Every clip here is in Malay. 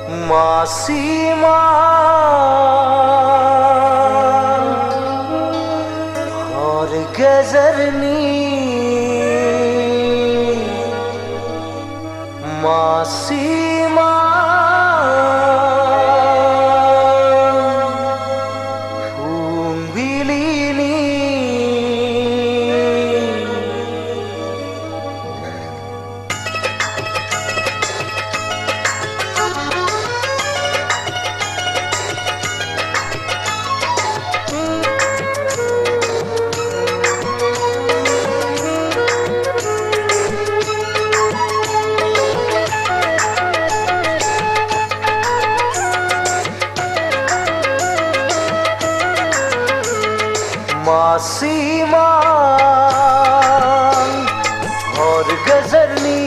मासीमान और गजरनी मासीमान fumbilini मासीमान और गजरनी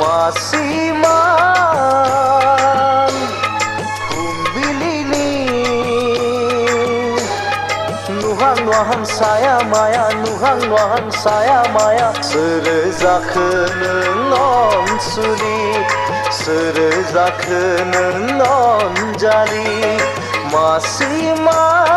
मासीमान fumbilini nuhan saya maya nuhan saya maya sırrı onsuli sırrı onjali मासीमान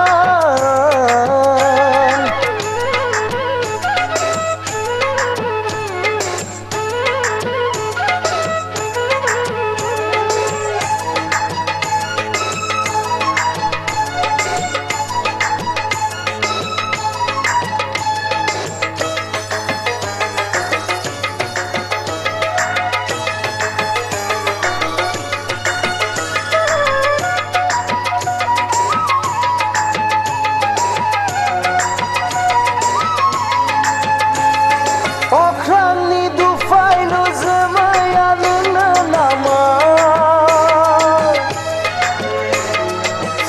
Okrani dufaylu zemayanın nama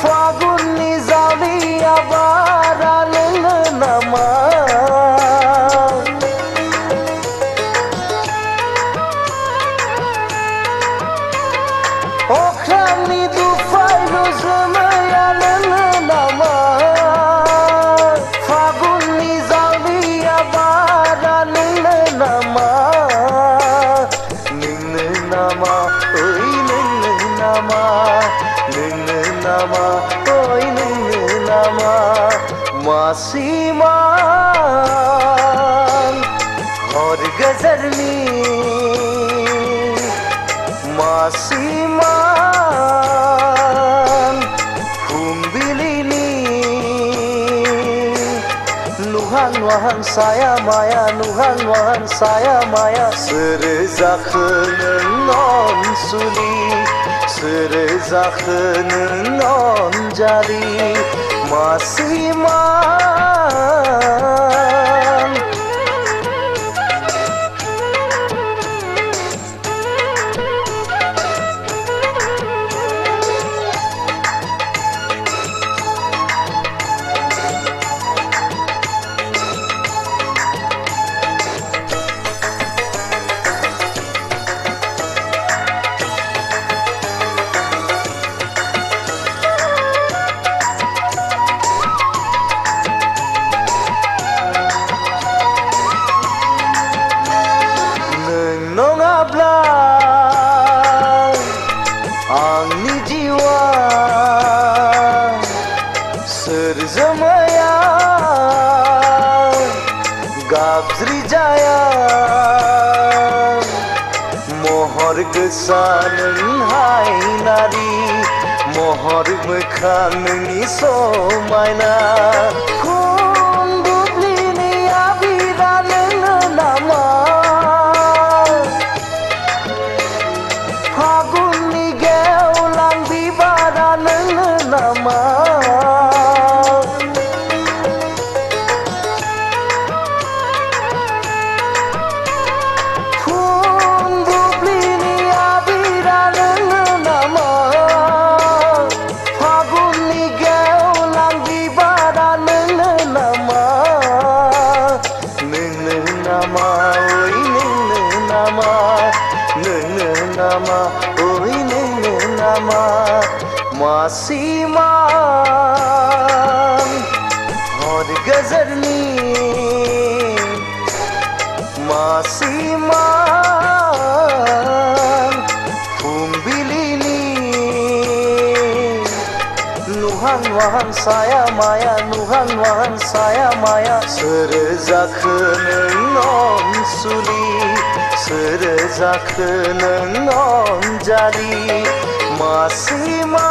Fagun nizami abaranın nama Okrani dufaylu zemayanın nama Fagun nizami abaranın nama nınnu nama oy nınnu nama oy nınnu nama मासीमान और गजरनी मासीमान fumbilini nuhan saya maya nuhan saya maya sırrı onsuli sırrı onjali मासीमान Angni jiwa serzemaya gabzri jaya mohor gesanın haynari mohor mekhanni somayna kun dublini abiranın nama nama kun dublini abiranın nama faguni geulang bibaranın nama nınnu nama oy nınnu nama oy nınnu nama मासीमान और गजरनी मासीमान wahan saya maya nuhan wahan saya maya Sırjakı nın suli Sırjakı nın jali Masima